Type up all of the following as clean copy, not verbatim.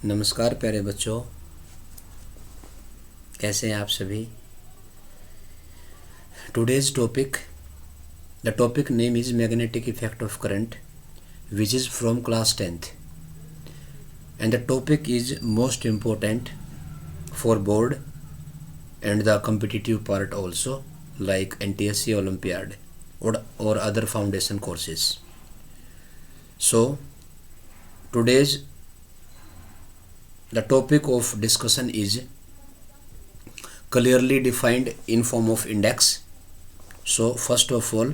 नमस्कार प्यारे बच्चों, कैसे हैं आप सभी। Today's topic, the topic name is magnetic effect of current which is from class 10th and the topic is most important for board and the competitive part also like NTSC Olympiad or other foundation courses. So today's the topic of discussion is clearly defined in form of index. So first of all,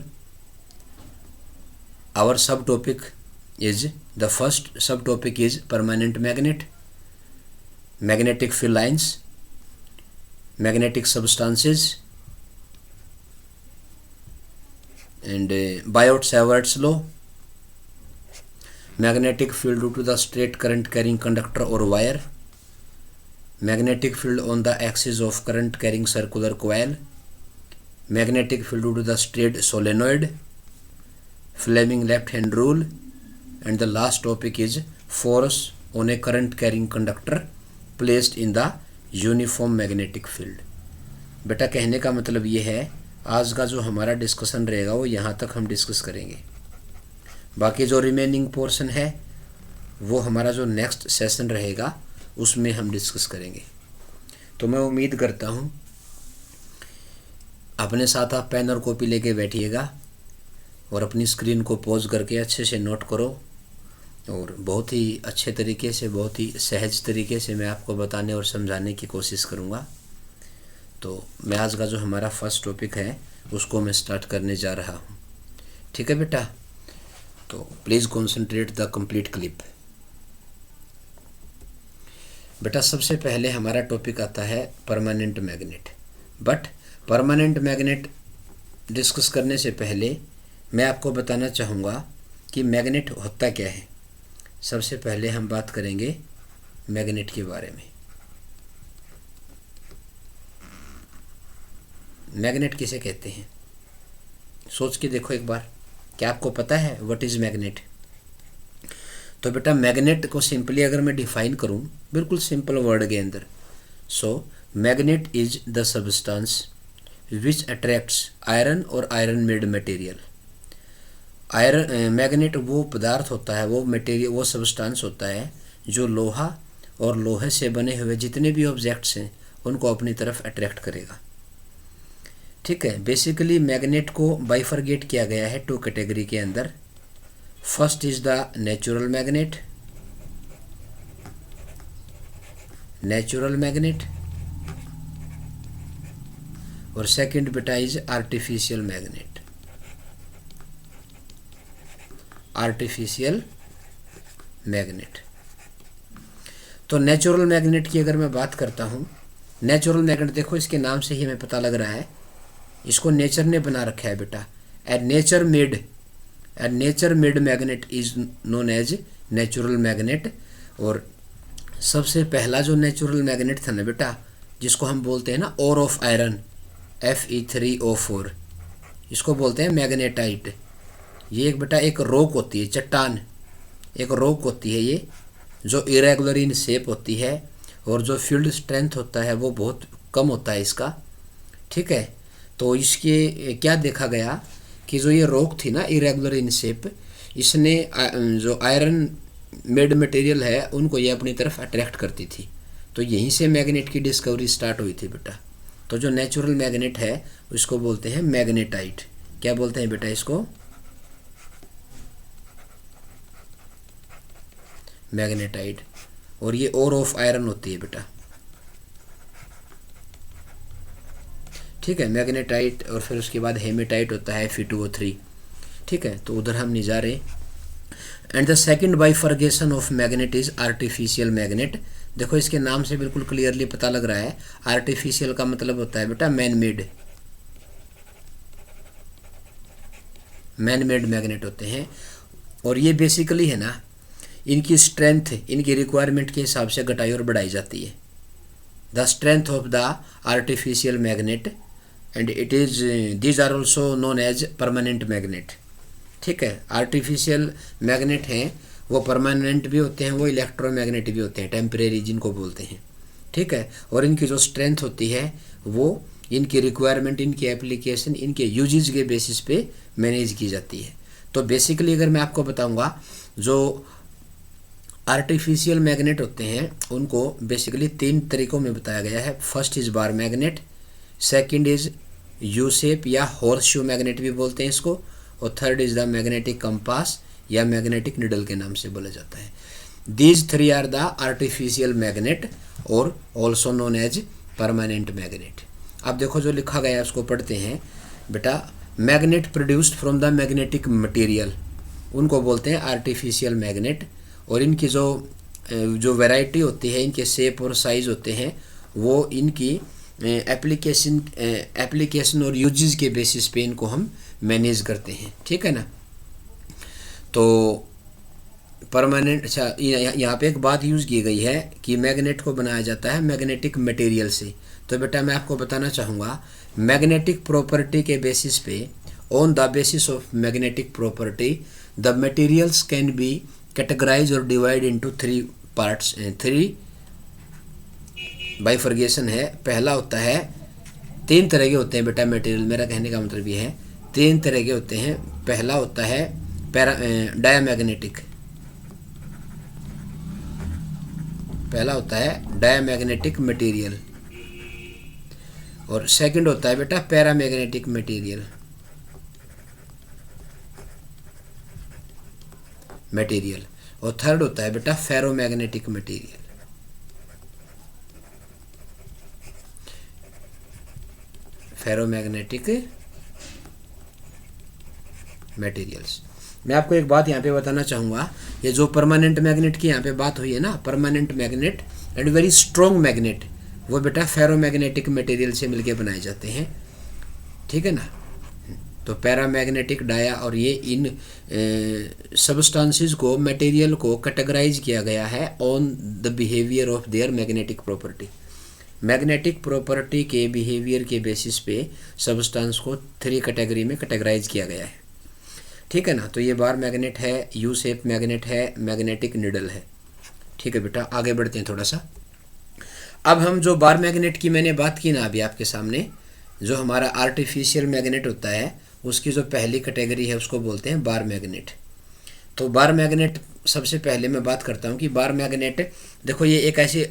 our subtopic is, the first subtopic is permanent magnet, magnetic field lines, magnetic substances, and Biot-Savart's law, magnetic field due to the straight current carrying conductor or wire, magnetic field on the axis of current carrying circular coil, magnetic field due to the straight solenoid, Fleming left hand rule, and the last topic is force on a current carrying conductor placed in the uniform magnetic field. बेटा कहने का मतलब ये है, आज का जो हमारा डिस्कशन रहेगा वो यहाँ तक हम डिस्कस करेंगे। बाकी जो रिमेनिंग पोर्शन है वो हमारा जो नेक्स्ट सेशन रहेगा उसमें हम डिस्कस करेंगे। तो मैं उम्मीद करता हूँ अपने साथ आप पेन और कॉपी लेके बैठिएगा और अपनी स्क्रीन को पॉज करके अच्छे से नोट करो, और बहुत ही अच्छे तरीके से, बहुत ही सहज तरीके से मैं आपको बताने और समझाने की कोशिश करूँगा। तो मैं आज का जो हमारा फर्स्ट टॉपिक है उसको मैं स्टार्ट करने जा रहा हूँ। ठीक है बेटा, तो please concentrate the complete clip. बेटा सबसे पहले हमारा टॉपिक आता है permanent magnet. But permanent magnet discuss करने से पहले मैं आपको बताना चाहूँगा कि मैग्नेट होता क्या है। सबसे पहले हम बात करेंगे मैग्नेट के बारे में। मैग्नेट किसे कहते हैं, सोच के देखो एक बार, क्या आपको पता है व्हाट इज़ मैग्नेट? तो बेटा मैग्नेट को सिंपली अगर मैं डिफाइन करूं बिल्कुल सिंपल वर्ड के अंदर, so magnet is the substance which attracts iron or iron made material. Magnet वो पदार्थ होता है, वो मटेरियल, वो सब्सटेंस होता है जो लोहा और लोहे से बने हुए जितने भी ऑब्जेक्ट्स हैं उनको अपनी तरफ अट्रैक्ट करेगा। ठीक है, बेसिकली मैग्नेट को बाइफरगेट किया गया है टू कैटेगरी के अंदर। First is the natural magnet, और सेकंड बेटा इज आर्टिफिशियल मैग्नेट। तो नेचुरल मैग्नेट की अगर मैं बात करता हूँ, नेचुरल मैग्नेट देखो इसके नाम से ही हमें पता लग रहा है, इसको नेचर ने बना रखा है बेटा। A nature made magnet is known as natural magnet. और सबसे पहला जो नेचुरल मैग्नेट था ना बेटा, जिसको हम बोलते हैं ना ओर ऑफ आयरन, Fe3O4, इसको बोलते हैं मैग्नेटाइट। ये एक बेटा एक रॉक होती है, चट्टान, एक रॉक होती है ये, जो इरेगुलर इन शेप होती है और जो फील्ड स्ट्रेंथ होता है वो बहुत कम होता है इसका। ठीक है, तो इसके क्या देखा गया कि जो ये रॉक थी ना इरेगुलर इन शेप, इसने जो आयरन मेड मटेरियल है उनको ये अपनी तरफ अट्रैक्ट करती थी। तो यहीं से मैग्नेट की डिस्कवरी स्टार्ट हुई थी बेटा। तो जो नेचुरल मैग्नेट है उसको बोलते हैं मैग्नेटाइट। क्या बोलते हैं बेटा इसको? मैग्नेटाइट। और ये ओर ऑफ आयरन होती है बेटा। ठीक है, मैग्नेटाइट, और फिर उसके बाद हेमेटाइट होता है Fe2O3। ठीक है, तो उधर हम नहीं जा रहे। And the second bifurcation of magnet is artificial magnet. देखो इसके नाम से बिल्कुल क्लियरली पता लग रहा है, आर्टिफिशियल का मतलब होता है बेटा मैन मेड मैग्नेट होते हैं। और ये बेसिकली है ना, इनकी स्ट्रेंथ इनकी रिक्वायरमेंट के हिसाब से घटाई और बढ़ाई जाती है। The strength of the artificial magnet and it is these are also known as permanent magnet. ठीक है, आर्टिफिशियल मैग्नेट हैं वो परमानेंट भी होते हैं, वो इलेक्ट्रोमैग्नेटिक भी होते हैं, टेम्परेरी जिनको बोलते हैं, ठीक है। और इनकी जो स्ट्रेंथ होती है वो इनकी रिक्वायरमेंट, इनकी एप्लीकेशन, इनके यूजेज के बेसिस पे मैनेज की जाती है। तो बेसिकली अगर मैं आपको बताऊंगा, जो आर्टिफिशियल मैग्नेट होते हैं उनको बेसिकली 3 तरीकों में बताया गया है। First is bar magnet, second is U shape या हॉर्स शू मैग्नेट भी बोलते हैं इसको, और third is the magnetic compass या मैग्नेटिक निडल के नाम से बोला जाता है। These 3 are the artificial magnet और also known as permanent magnet. अब देखो जो लिखा गया है उसको पढ़ते हैं बेटा। Magnet produced from the magnetic material, उनको बोलते हैं आर्टिफिशियल मैग्नेट। और इनकी जो वैरायटी होती है, इनके शेप और साइज होते हैं, वो इनकी एप्लीकेशन और यूजेस के बेसिस पे इनको हम मैनेज करते हैं, ठीक है ना। तो परमानेंट, अच्छा यहाँ पे एक बात यूज़ की गई है कि मैग्नेट को बनाया जाता है मैग्नेटिक मटेरियल से। तो बेटा मैं आपको बताना चाहूँगा, मैग्नेटिक प्रॉपर्टी के बेसिस पे, on the basis of magnetic property the materials can be categorise और डिवाइड इनटू 3 पार्ट्स। 3 बाइफर्गेशन है। पहला होता है, 3 तरह के होते हैं बेटा मटेरियल, मेरा कहने का मतलब ये है 3 तरह के होते हैं। पहला होता है डायामैग्नेटिक, पहला होता है डायामैग्नेटिक मटेरियल, और सेकंड होता है बेटा पैरामैग्नेटिक मटेरियल, और थर्ड होता है बेटा फेरोमैग्नेटिक मटेरियल। Ferromagnetic materials. मैं आपको एक बात यहाँ पे बताना चाहूँगा, ये जो परमानेंट मैग्नेट की यहाँ पे बात हुई है ना, permanent magnet and very strong magnet, वो बेटा फेरोमैग्नेटिक मटेरियल से मिलके बनाए जाते हैं, ठीक है ना। तो पैरामैग्नेटिक, डाया और ये इन सब्सटेंसेस को, मटेरियल को कैटेगराइज किया गया है on the behaviour of their magnetic property. Magnetic property के बिहेवियर के बेसिस पे सब्सटेंस को 3 कैटेगरी में कैटेगराइज किया गया है, ठीक है ना। तो ये बार मैग्नेट है, यू शेप मैग्नेट है, मैग्नेटिक निडल है, ठीक है बेटा। आगे बढ़ते हैं थोड़ा सा। अब हम जो बार मैग्नेट की मैंने बात की ना अभी आपके सामने, जो हमारा आर्टिफिशियल मैग्नेट होता है उसकी जो पहली कैटेगरी है उसको बोलते हैं बार मैग्नेट। तो बार मैग्नेट सबसे पहले मैं बात करता हूँ कि बार मैग्नेट, देखो ये एक ऐसे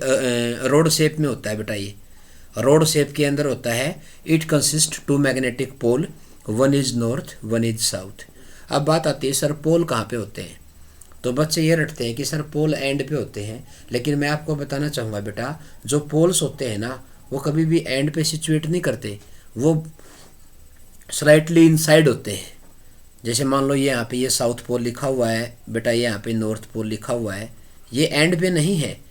रोड शेप में होता है बेटा। ये रोड शेप के अंदर होता है। It consist 2 magnetic pole, 1 is north 1 is south. अब बात आती है सर पोल कहाँ पे होते हैं, तो बच्चे ये रटते हैं कि सर पोल एंड पे होते हैं, लेकिन मैं आपको बताना चाहूँगा बेटा, जो पोल्स होते हैं ना वो कभी भी एंड पे सिचुएट नहीं करते, वो स्लाइटली इनसाइड होते हैं। जैसे मान लो ये यहाँ पे ये साउथ पोल लिखा हुआ है बेटा, ये यहाँ पे नॉर्थ पोल लिखा हुआ है, ये एंड पे नहीं है,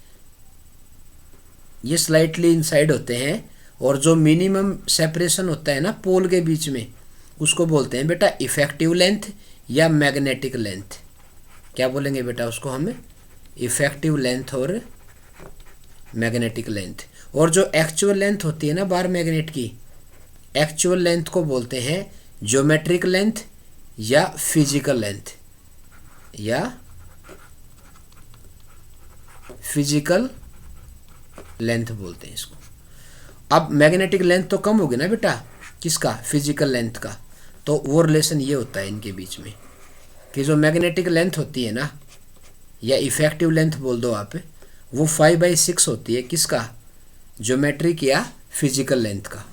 ये स्लाइटली इनसाइड होते हैं। और जो मिनिमम सेपरेशन होता है ना पोल के बीच में, उसको बोलते हैं बेटा इफेक्टिव लेंथ या मैग्नेटिक लेंथ। क्या बोलेंगे बेटा उसको हम, इफेक्टिव लेंथ और मैग्नेटिक लेंथ। और जो एक्चुअल लेंथ होती है ना बार मैग्नेट की, एक्चुअल लेंथ को बोलते हैं ज्योमेट्रिक लेंथ या फिजिकल लेंथ, या फिजिकल लेंथ बोलते हैं इसको। अब मैग्नेटिक लेंथ तो कम होगी ना बेटा, किसका, फिजिकल लेंथ का। तो वो रिलेशन ये होता है इनके बीच में कि जो मैग्नेटिक लेंथ होती है ना, या इफेक्टिव लेंथ बोल दो आप, वो 5/6 होती है, किसका, ज्योमेट्रिक या फिजिकल लेंथ का,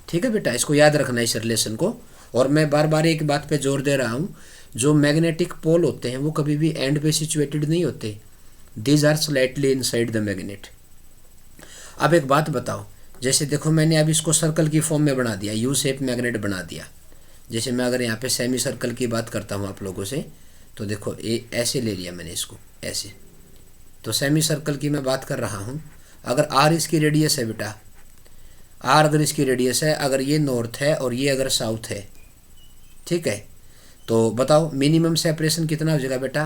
ठीक है बेटा। इसको याद रखना इस रिलेशन को। और मैं बार बार एक बात पे जोर दे रहा हूँ, जो मैग्नेटिक पोल होते हैं वो कभी भी एंड पे सिचुएटेड नहीं होते, these are slightly inside the magnet. अब एक बात बताओ, जैसे देखो मैंने अब इसको सर्कल की फॉर्म में बना दिया, यू शेप मैग्नेट बना दिया। जैसे मैं अगर यहाँ पे सेमी सर्कल की बात करता हूँ आप लोगों से, तो देखो ये ऐसे ले लिया मैंने इसको, ऐसे। तो सेमी सर्कल की मैं बात कर रहा हूँ। अगर आर इसकी रेडियस है बेटा, आर अगर इसकी रेडियस है, अगर ये नॉर्थ है और ये अगर साउथ है, ठीक है, तो बताओ मिनिमम सेपरेशन कितना हो जाएगा बेटा,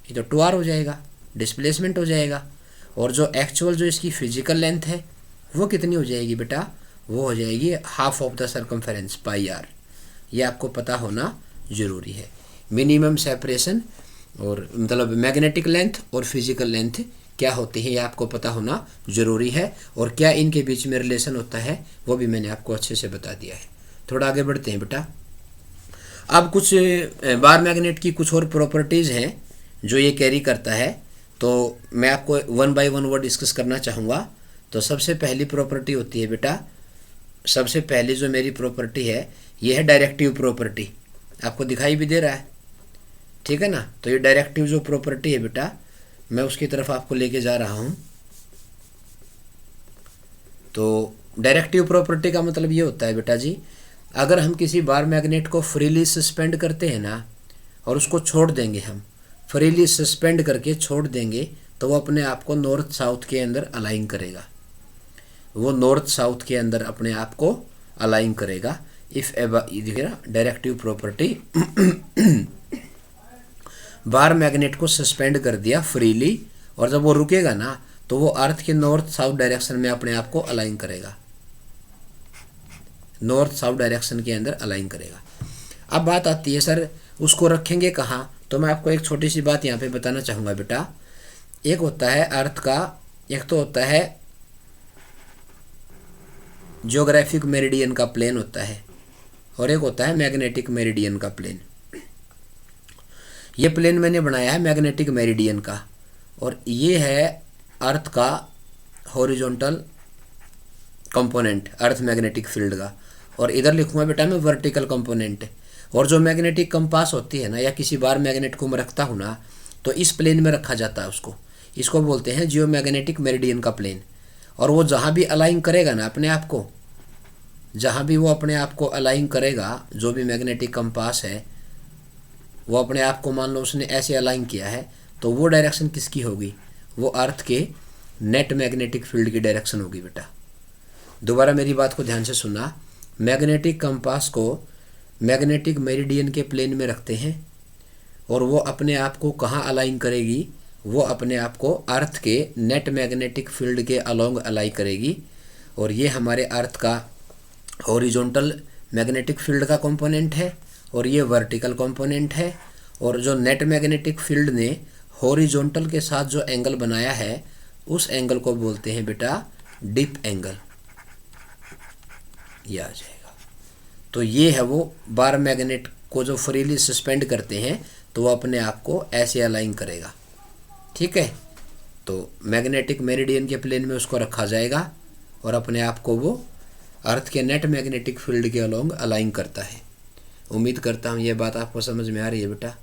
ये तो 2r हो जाएगा, डिस्प्लेसमेंट हो जाएगा। और जो एक्चुअल जो इसकी फिजिकल लेंथ है वो कितनी हो जाएगी बेटा, वो हो जाएगी half of the circumference πr। ये आपको पता होना ज़रूरी है। मिनिमम सेपरेशन और मतलब मैग्नेटिक लेंथ और फिजिकल लेंथ क्या होती है ये आपको पता होना ज़रूरी है, और क्या इनके बीच में रिलेशन होता है वो भी मैंने आपको अच्छे से बता दिया है। थोड़ा आगे बढ़ते हैं बेटा। अब कुछ बार मैग्नेट की कुछ और प्रॉपर्टीज़ हैं जो ये कैरी करता है, तो मैं आपको वन बाय वन वो डिस्कस करना चाहूँगा। तो सबसे पहली प्रॉपर्टी होती है बेटा, सबसे पहली जो मेरी प्रॉपर्टी है ये है डायरेक्टिव प्रॉपर्टी। आपको दिखाई भी दे रहा है, ठीक है ना। तो ये डायरेक्टिव जो प्रॉपर्टी है बेटा, मैं उसकी तरफ आपको लेके जा रहा हूँ। तो डायरेक्टिव प्रॉपर्टी का मतलब ये होता है बेटा जी, अगर हम किसी बार मैग्नेट को फ्रीली सस्पेंड करते हैं ना और उसको छोड़ देंगे, हम फ्रीली सस्पेंड करके छोड़ देंगे, तो वो अपने आप को नॉर्थ साउथ के अंदर अलाइन करेगा, वो नॉर्थ साउथ के अंदर अपने आप को अलाइन करेगा। इफ देखिए डायरेक्टिव प्रॉपर्टी, बार मैग्नेट को सस्पेंड कर दिया फ्रीली, और जब वो रुकेगा ना तो वो अर्थ के नॉर्थ साउथ डायरेक्शन में अपने आप को अलाइन करेगा, नॉर्थ साउथ डायरेक्शन के अंदर अलाइन करेगा। अब बात आती है सर उसको रखेंगे कहाँ, तो मैं आपको एक छोटी सी बात यहाँ पे बताना चाहूँगा बेटा। एक होता है अर्थ का, एक तो होता है जियोग्राफिक मेरिडियन का प्लेन होता है, और एक होता है मैग्नेटिक मेरिडियन का प्लेन। ये प्लेन मैंने बनाया है मैग्नेटिक मेरिडियन का, और ये है अर्थ का horizontal component, earth magnetic field का, और इधर लिखूंगा बेटा मैं वर्टिकल कंपोनेंट। और जो मैग्नेटिक कंपास होती है ना, या किसी बार मैग्नेट को मैं रखता हूँ ना, तो इस प्लेन में रखा जाता है उसको, इसको बोलते हैं जियो मैग्नेटिक मेरिडियन का प्लेन। और वो जहाँ भी अलाइन करेगा ना अपने आप को, जहाँ भी वो अपने आप को अलाइन करेगा, जो भी मैग्नेटिक कंपास है वो अपने आप को मान लो उसने ऐसे अलाइन किया है, तो वो डायरेक्शन किसकी होगी, वो अर्थ के नेट मैग्नेटिक फील्ड की डायरेक्शन होगी बेटा। दोबारा मेरी बात को ध्यान से सुनना, मैग्नेटिक कंपास को मैग्नेटिक मेरिडियन के प्लेन में रखते हैं, और वो अपने आप को कहाँ अलाइन करेगी, वो अपने आप को अर्थ के नेट मैग्नेटिक फील्ड के अलोंग अलाइन करेगी। और ये हमारे अर्थ का हॉरिजॉन्टल मैग्नेटिक फील्ड का कंपोनेंट है, और ये वर्टिकल कंपोनेंट है। और जो नेट मैग्नेटिक फील्ड ने हॉरिजॉन्टल के साथ जो एंगल बनाया है, उस एंगल को बोलते हैं बेटा डिप एंगल, ये आ जाएगा। तो ये है वो बार मैग्नेट को जो फ्रीली सस्पेंड करते हैं, तो वो अपने आप को ऐसे अलाइन करेगा, ठीक है। तो मैग्नेटिक मेरिडियन के प्लेन में उसको रखा जाएगा, और अपने आप को वो अर्थ के नेट मैग्नेटिक फील्ड के अलोंग अलाइन करता है। उम्मीद करता हूँ ये बात आपको समझ में आ रही है बेटा।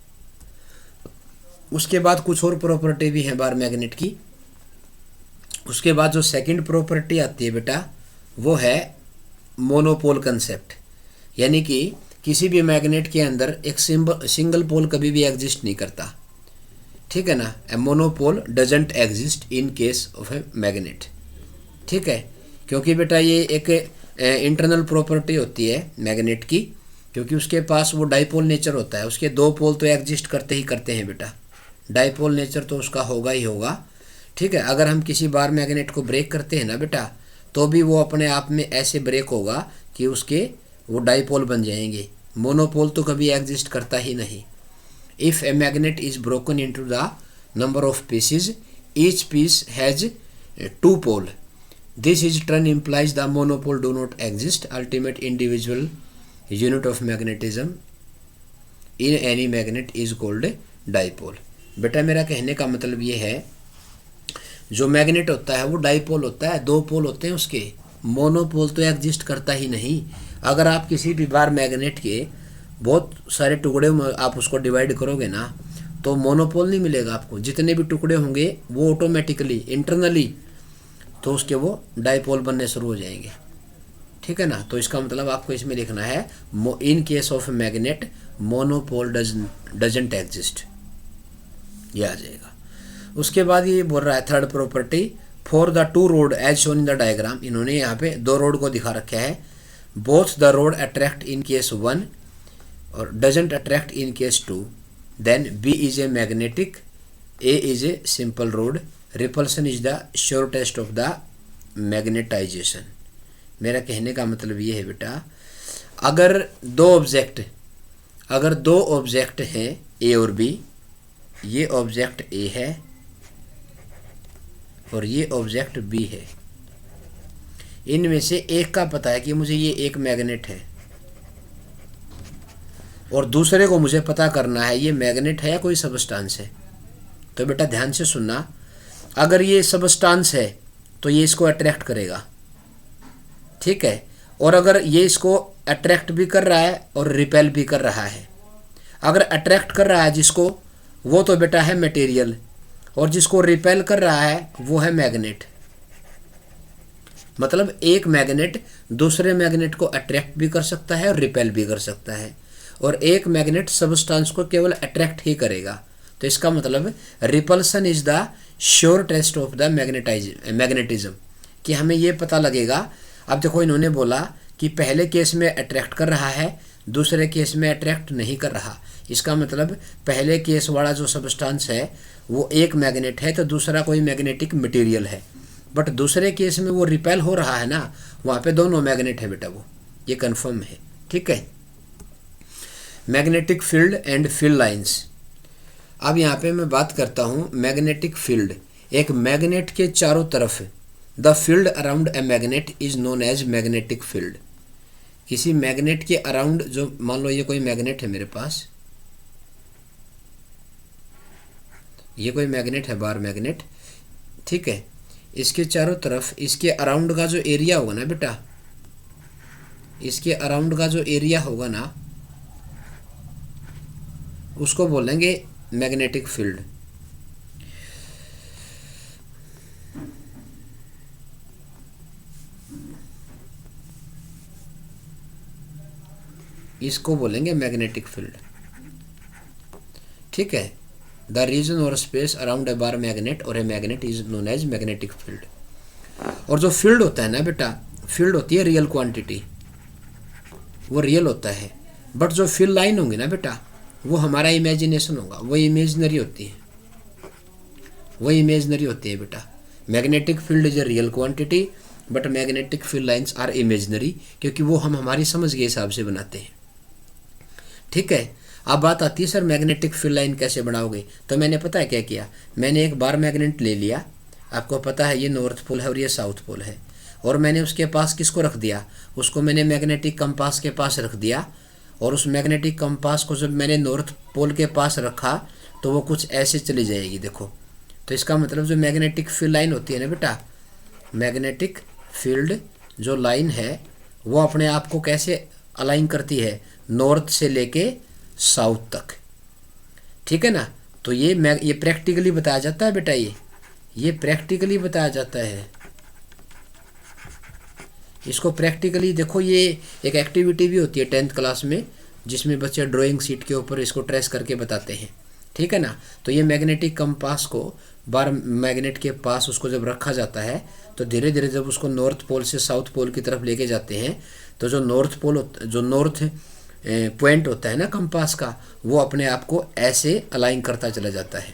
उसके बाद कुछ और प्रॉपर्टी भी है बार मैग्नेट की। उसके बाद जो सेकंड प्रॉपर्टी आती है बेटा, वो है मोनोपोल कंसेप्ट। यानी कि किसी भी मैग्नेट के अंदर एक सिंगल पोल कभी भी एग्जिस्ट नहीं करता, ठीक है ना। A monopole doesn't exist in case of a magnet, ठीक है। क्योंकि बेटा ये एक इंटरनल प्रॉपर्टी होती है मैग्नेट की, क्योंकि उसके पास वो डाइपोल नेचर होता है, उसके दो पोल तो एग्जिस्ट करते ही करते हैं बेटा, डाइपोल नेचर तो उसका होगा ही होगा, ठीक है। अगर हम किसी बार मैग्नेट को ब्रेक करते हैं ना बेटा, तो भी वो अपने आप में ऐसे ब्रेक होगा कि उसके वो डाइपोल बन जाएंगे, मोनोपोल तो कभी एग्जिस्ट करता ही नहीं। If a magnet is broken into the number of pieces, each piece has two pole, this is turn implies the monopole do not exist, ultimate individual unit of magnetism in any magnet is called dipole। बेटा मेरा कहने का मतलब ये है, जो magnet होता है वो डाइपोल होता है, दो पोल होते हैं उसके, मोनोपोल तो एग्जिस्ट करता ही नहीं। अगर आप किसी भी बार मैग्नेट के बहुत सारे टुकड़े में आप उसको डिवाइड करोगे ना, तो मोनोपोल नहीं मिलेगा आपको, जितने भी टुकड़े होंगे वो ऑटोमेटिकली इंटरनली तो उसके वो डाइपोल बनने शुरू हो जाएंगे, ठीक है ना। तो इसका मतलब आपको इसमें लिखना है in case of magnet monopole doesn't exist, ये आ जाएगा। उसके बाद ये बोल रहा है third property, for the two rod as shown in the diagram, इन्होंने यहाँ पे दो रोड को दिखा रखा है, both the rod attract in case 1 और doesn't attract in case 2, then B is a magnetic, A is a simple rod, repulsion is the sure test of the magnetization. मेरा कहने का मतलब ये है बेटा, अगर दो ऑब्जेक्ट हैं ए और बी, ये ऑब्जेक्ट ए है और ये ऑब्जेक्ट बी है। इनमें से एक का पता है कि मुझे ये एक मैग्नेट है और दूसरे को मुझे पता करना है ये मैग्नेट है या कोई सबस्टांस है। तो बेटा ध्यान से सुनना, अगर ये सबस्टांस है तो ये इसको अट्रैक्ट करेगा, ठीक है, और अगर ये इसको अट्रैक्ट भी कर रहा है और रिपेल भी कर रहा है। अगर अट्रैक्ट कर रहा है जिसको, वो तो बेटा है मटेरियल, और जिसको रिपेल कर रहा है वो है मैग्नेट। मतलब एक मैग्नेट दूसरे मैग्नेट को अट्रैक्ट भी कर सकता है और रिपेल भी कर सकता है, और एक मैग्नेट सबस्टांस को केवल अट्रैक्ट ही करेगा। तो इसका मतलब repulsion is the sure test of the magnetism, कि हमें ये पता लगेगा। अब देखो इन्होंने बोला कि पहले केस में अट्रैक्ट कर रहा है, दूसरे केस में अट्रैक्ट नहीं कर रहा। इसका मतलब पहले केस वाला जो सबस्टांस है वो एक मैग्नेट है तो दूसरा कोई मैग्नेटिक मटेरियल है, बट दूसरे केस में वो रिपेल हो रहा है ना, वहाँ पे दोनों मैग्नेट है बेटा, वो ये कंफर्म है, ठीक है। Magnetic field and field lines. अब यहाँ पे मैं बात करता हूँ मैग्नेटिक फील्ड। एक मैग्नेट के चारों तरफ the field around a magnet is known as magnetic field. किसी मैग्नेट के अराउंड, जो मान लो ये कोई मैग्नेट है मेरे पास, ये कोई मैग्नेट है, बार मैग्नेट, ठीक है, इसके चारों तरफ इसके अराउंड का जो एरिया होगा ना बेटा, इसके अराउंड का जो एरिया होगा ना, उसको बोलेंगे मैग्नेटिक फील्ड। इसको बोलेंगे मैग्नेटिक फील्ड, ठीक है। The region or space around a bar magnet or a magnet is known as magnetic field. और जो फील्ड होता है ना बेटा, फील्ड होती है रियल क्वांटिटी, वो रियल होता है, बट जो फील्ड लाइन होंगी ना बेटा, वो हमारा इमेजिनेशन होगा, वो इमेजनरी होती है, वो इमेजनरी होती है बेटा। Magnetic field is a real quantity but magnetic field lines are imaginary, क्योंकि वो हम हमारी समझ के हिसाब से बनाते हैं, ठीक है। अब बात आती है सर मैग्नेटिक फील्ड लाइन कैसे बनाओगे, तो मैंने पता है क्या किया, मैंने एक बार मैग्नेट ले लिया, आपको पता है ये नॉर्थ पोल है और ये साउथ पोल है, और मैंने उसके पास किसको रख दिया, उसको मैंने मैग्नेटिक कंपास के पास रख दिया, और उस मैग्नेटिक कंपास को जब मैंने नॉर्थ पोल के पास रखा तो वो कुछ ऐसे चली जाएगी, देखो। तो इसका मतलब जो मैग्नेटिक फील्ड लाइन होती है ना बेटा, मैग्नेटिक फील्ड जो लाइन है वो अपने आप को कैसे अलाइन करती है, नॉर्थ से लेके साउथ तक, ठीक है ना। तो ये प्रैक्टिकली बताया जाता है बेटा, ये प्रैक्टिकली बताया जाता है। इसको प्रैक्टिकली देखो, ये एक एक्टिविटी भी होती है 10th क्लास में, जिसमें बच्चे ड्राइंग शीट के ऊपर इसको ट्रेस करके बताते हैं, ठीक है ना। तो ये मैग्नेटिक कंपास को बार मैग्नेट के पास उसको जब रखा जाता है तो धीरे धीरे जब उसको नॉर्थ पोल से साउथ पोल की तरफ लेके जाते हैं तो जो नॉर्थ पॉइंट होता है ना कंपास का, वो अपने आप को ऐसे अलाइन करता चला जाता है,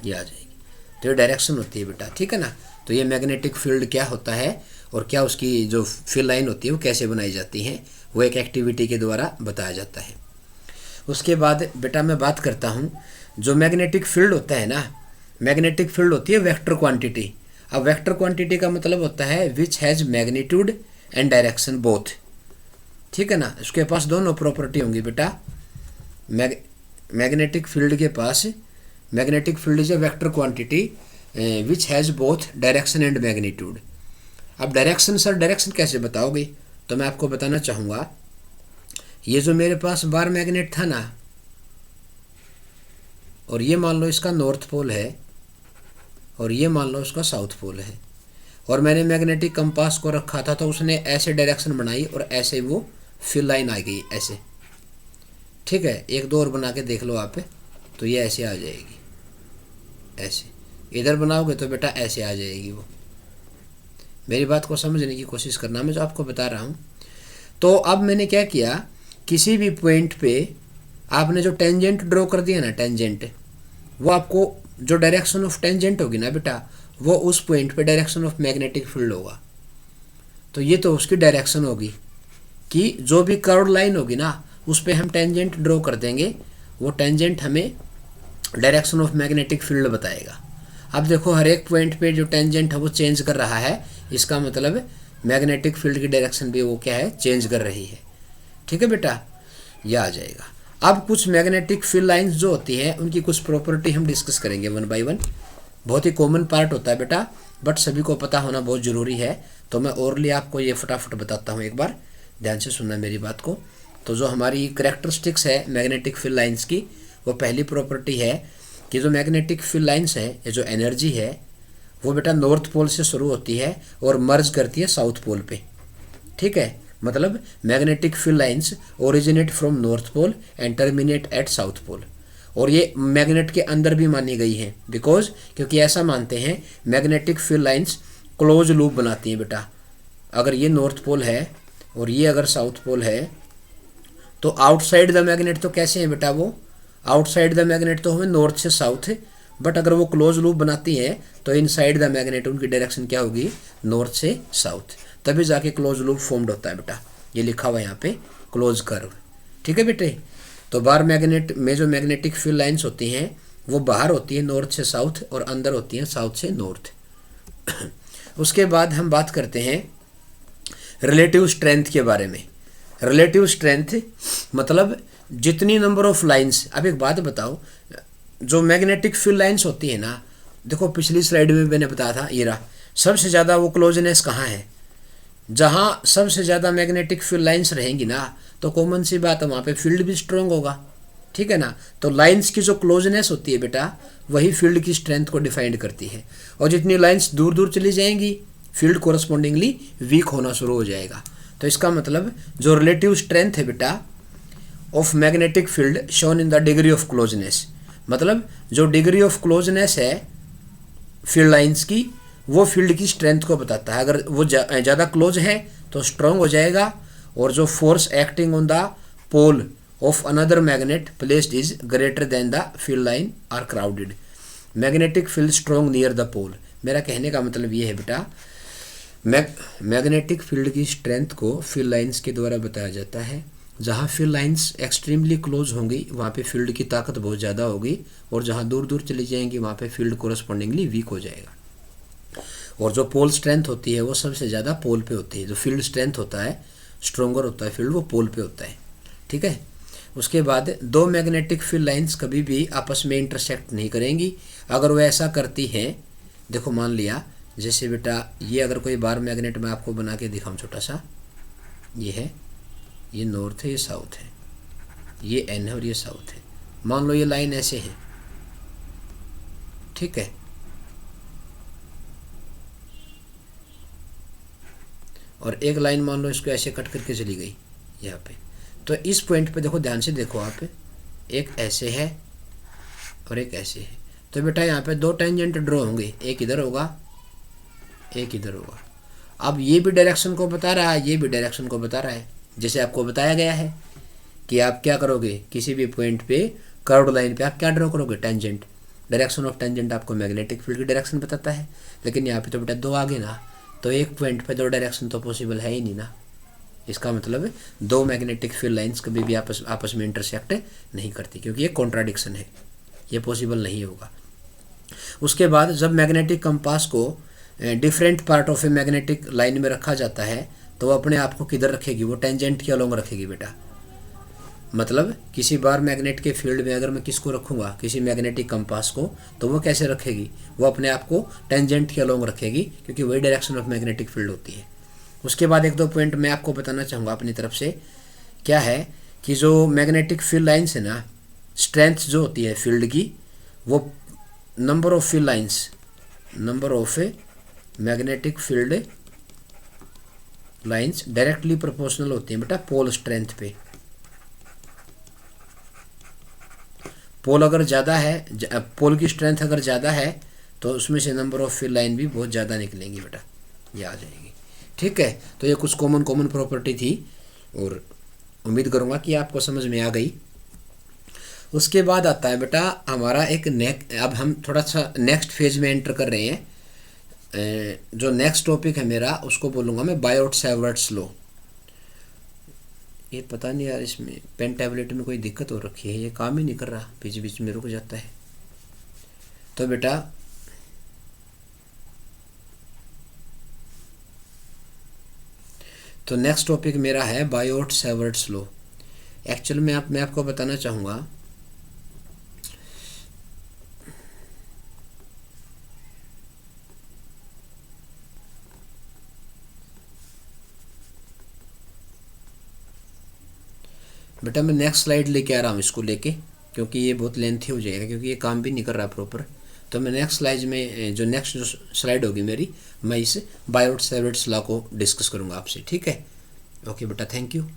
ये आ जाएगी। तो ये डायरेक्शन होती है बेटा, ठीक है ना। तो ये मैग्नेटिक फील्ड क्या होता है और क्या उसकी जो फील्ड लाइन होती है वो कैसे बनाई जाती है, वो एक एक्टिविटी के द्वारा बताया जाता है। उसके बाद बेटा मैं बात करता हूँ, जो मैग्नेटिक फील्ड होता है ना, मैग्नेटिक फील्ड होती है वेक्टर क्वांटिटी। अब वेक्टर क्वांटिटी का मतलब होता है which has magnitude and direction both, ठीक है ना। उसके पास दोनों प्रॉपर्टी होंगी बेटा। मैग्नेटिक फील्ड के पास, magnetic field is a vector quantity which has both direction and magnitude. अब डायरेक्शन सर, डायरेक्शन कैसे बताओगे, तो मैं आपको बताना चाहूँगा, ये जो मेरे पास बार मैग्नेट था ना, और ये मान लो इसका नॉर्थ पोल है और ये मान लो उसका साउथ पोल है, और मैंने मैग्नेटिक कंपास को रखा था तो उसने ऐसे डायरेक्शन बनाई और ऐसे वो फील्ड लाइन आ गई ऐसे, ठीक है। एक दो और बना के देख लो आप, तो ये ऐसे आ जाएगी, ऐसे इधर बनाओगे तो बेटा ऐसे आ जाएगी वो। मेरी बात को समझने की कोशिश करना, मैं जो आपको बता रहा हूँ। तो अब मैंने क्या किया, किसी भी पॉइंट पे आपने जो टेंजेंट ड्रॉ कर दिया ना, टेंजेंट, वो आपको जो डायरेक्शन ऑफ टेंजेंट होगी ना बेटा, वो उस पॉइंट पे डायरेक्शन ऑफ मैग्नेटिक फील्ड होगा। तो ये तो उसकी डायरेक्शन होगी कि जो भी कर्व लाइन होगी ना उस पे हम टेंजेंट ड्रॉ कर देंगे, वो टेंजेंट हमें डायरेक्शन ऑफ मैग्नेटिक फील्ड बताएगा। अब देखो हर एक पॉइंट पे जो टेंजेंट है वो चेंज कर रहा है, इसका मतलब मैग्नेटिक फील्ड की डायरेक्शन भी वो क्या है, चेंज कर रही है। ठीक है बेटा, यह आ जाएगा। अब कुछ मैग्नेटिक फील्ड लाइंस जो होती हैं उनकी कुछ प्रॉपर्टी हम डिस्कस करेंगे वन बाय वन। बहुत ही कॉमन पार्ट होता है बेटा, बट सभी को पता होना बहुत ज़रूरी है। तो मैं ओरली आपको ये फटाफट बताता हूँ, एक बार ध्यान से सुनना मेरी बात को। तो जो हमारी करेक्टरिस्टिक्स है मैग्नेटिक फील्ड लाइंस की, वो पहली प्रॉपर्टी है कि जो मैग्नेटिक फील्ड लाइंस है, ये जो एनर्जी है वो बेटा नॉर्थ पोल से शुरू होती है और मर्ज करती है साउथ पोल पे। ठीक है, मतलब magnetic field lines originate from north pole and terminate at south pole. और ये मैग्नेट के अंदर भी मानी गई है, बिकॉज क्योंकि ऐसा मानते हैं magnetic field lines close loop बनाती हैं बेटा। अगर ये नॉर्थ पोल है और ये अगर साउथ पोल है, तो आउटसाइड द मैग्नेट तो कैसे है बेटा, वो आउटसाइड द मैग्नेट तो हमें नॉर्थ से साउथ है, बट अगर वो क्लोज लूप बनाती है तो इनसाइड द मैग्नेट उनकी डायरेक्शन क्या होगी, नॉर्थ से साउथ। तभी जाके क्लोज लूप फॉर्म्ड होता है बेटा, ये लिखा हुआ है यहाँ पे क्लोज कर्व। ठीक है बेटे, तो बाहर मैग्नेट में जो मैग्नेटिक फील्ड लाइंस होती हैं वो बाहर होती है नॉर्थ से साउथ और अंदर होती हैं साउथ से नॉर्थ। उसके बाद हम बात करते हैं रिलेटिव स्ट्रेंथ के बारे में। रिलेटिव स्ट्रेंथ मतलब जितनी नंबर ऑफ लाइंस। अब एक बात बताओ, जो मैग्नेटिक फील्ड लाइंस होती है ना, देखो पिछली स्लाइड में मैंने बताया था, ये रहा, सबसे ज़्यादा वो क्लोजनेस कहाँ है, जहाँ सबसे ज़्यादा मैग्नेटिक फील्ड लाइंस रहेंगी ना, तो कॉमन सी बात है वहाँ पे फील्ड भी स्ट्रॉन्ग होगा। ठीक है ना, तो लाइंस की जो क्लोजनेस होती है बेटा, वही फील्ड की स्ट्रेंथ को डिफाइन करती है। और जितनी लाइंस दूर दूर चली जाएंगी, फील्ड कोरस्पॉन्डिंगली वीक होना शुरू हो जाएगा। तो इसका मतलब जो रिलेटिव स्ट्रेंथ है बेटा of magnetic field shown in the degree of closeness, मतलब जो डिग्री ऑफ क्लोजनेस है फील्ड लाइंस की, वो फील्ड की स्ट्रेंथ को बताता है। अगर वो ज़्यादा क्लोज है तो स्ट्रॉन्ग हो जाएगा, और जो force acting on the pole of another magnet placed is greater than the field line are crowded. Magnetic field strong near the pole. मेरा कहने का मतलब ये है बेटा, मैग्नेटिक फील्ड की स्ट्रेंथ को फील्ड लाइंस के द्वारा बताया जाता है। जहाँ फील्ड लाइंस एक्सट्रीमली क्लोज होंगी वहाँ पे फील्ड की ताकत बहुत ज़्यादा होगी, और जहाँ दूर दूर चली जाएंगी वहाँ पे फील्ड कोरस्पॉन्डिंगली वीक हो जाएगा। और जो पोल स्ट्रेंथ होती है वो सबसे ज़्यादा पोल पे होती है। जो फील्ड स्ट्रेंथ होता है, स्ट्रोंगर होता है फील्ड, वो पोल पे होता है। ठीक है, उसके बाद दो मैग्नेटिक फील्ड लाइंस कभी भी आपस में इंटरसेक्ट नहीं करेंगी। अगर वो ऐसा करती हैं, देखो मान लिया जैसे बेटा ये अगर कोई बार मैग्नेट में आपको बना के दिखाऊं छोटा सा, ये है, ये नॉर्थ है, ये साउथ है, ये एन है और ये साउथ है। मान लो ये लाइन ऐसे है, ठीक है, और एक लाइन मान लो इसको ऐसे कट करके चली गई यहाँ पे। तो इस पॉइंट पे देखो, ध्यान से देखो आप, एक ऐसे है और एक ऐसे है। तो बेटा यहाँ पे दो टेंजेंट ड्रॉ होंगे, एक इधर होगा, एक इधर होगा। अब ये भी डायरेक्शन को बता रहा है, ये भी डायरेक्शन को बता रहा है। जैसे आपको बताया गया है कि आप क्या करोगे, किसी भी पॉइंट पे कर्व्ड लाइन पे आप क्या ड्रॉ करोगे, टेंजेंट। डायरेक्शन ऑफ टेंजेंट आपको मैग्नेटिक फील्ड की डायरेक्शन बताता है। लेकिन यहाँ पे तो बेटा दो आगे ना, तो एक पॉइंट पे दो डायरेक्शन तो पॉसिबल है ही नहीं ना। इसका मतलब दो मैग्नेटिक फील्ड लाइंस कभी भी आपस में इंटरसेक्ट नहीं करती, क्योंकि ये कॉन्ट्राडिक्शन है, ये पॉसिबल नहीं होगा। उसके बाद जब मैग्नेटिक कंपास को different part of a magnetic line में रखा जाता है, तो वो अपने आप को किधर रखेगी, वो टेंजेंट के अलोंग रखेगी बेटा। मतलब किसी बार मैग्नेट के फील्ड में अगर मैं किसको रखूँगा, किसी मैग्नेटिक कंपास को, तो वो कैसे रखेगी, वो अपने आप को टेंजेंट के अलोंग रखेगी, क्योंकि वही डायरेक्शन ऑफ मैग्नेटिक फील्ड होती है। उसके बाद एक दो पॉइंट मैं आपको बताना चाहूँगा अपनी तरफ से। क्या है कि जो मैग्नेटिक फील्ड लाइन्स है ना, स्ट्रेंथ जो होती है फील्ड की, वो number of field lines, number of magnetic field lines directly proportional होती हैं बेटा पोल स्ट्रेंथ पे। पोल अगर ज़्यादा है, पोल की स्ट्रेंथ अगर ज़्यादा है, तो उसमें से नंबर ऑफ फील्ड लाइन भी बहुत ज़्यादा निकलेंगी बेटा, ये आ जाएगी। ठीक है, तो ये कुछ कॉमन प्रॉपर्टी थी, और उम्मीद करूँगा कि आपको समझ में आ गई। उसके बाद आता है बेटा हमारा एक अब हम थोड़ा सा नेक्स्ट फेज में एंटर कर रहे हैं। जो नेक्स्ट टॉपिक है मेरा, उसको बोलूँगा मैं बायोट-सैवर्ट्स लॉ। ये पता नहीं यार, इसमें पेन टैबलेट में कोई दिक्कत हो रखी है, ये काम ही नहीं कर रहा, बीच बीच में रुक जाता है। तो बेटा तो नेक्स्ट टॉपिक मेरा है बायोट सेवर्ट्स लॉ। एक्चुअल में मैं आपको बताना चाहूँगा बेटा, मैं नेक्स्ट स्लाइड लेके आ रहा हूँ इसको लेके, क्योंकि ये बहुत लेंथी हो जाएगा, क्योंकि ये काम भी नहीं कर रहा प्रॉपर। तो मैं नेक्स्ट स्लाइड में जो नेक्स्ट स्लाइड होगी मेरी, मैं इस बायोट सेवर्ट्स लॉ को डिस्कस करूँगा आपसे, ठीक है। ओके बेटा, थैंक यू।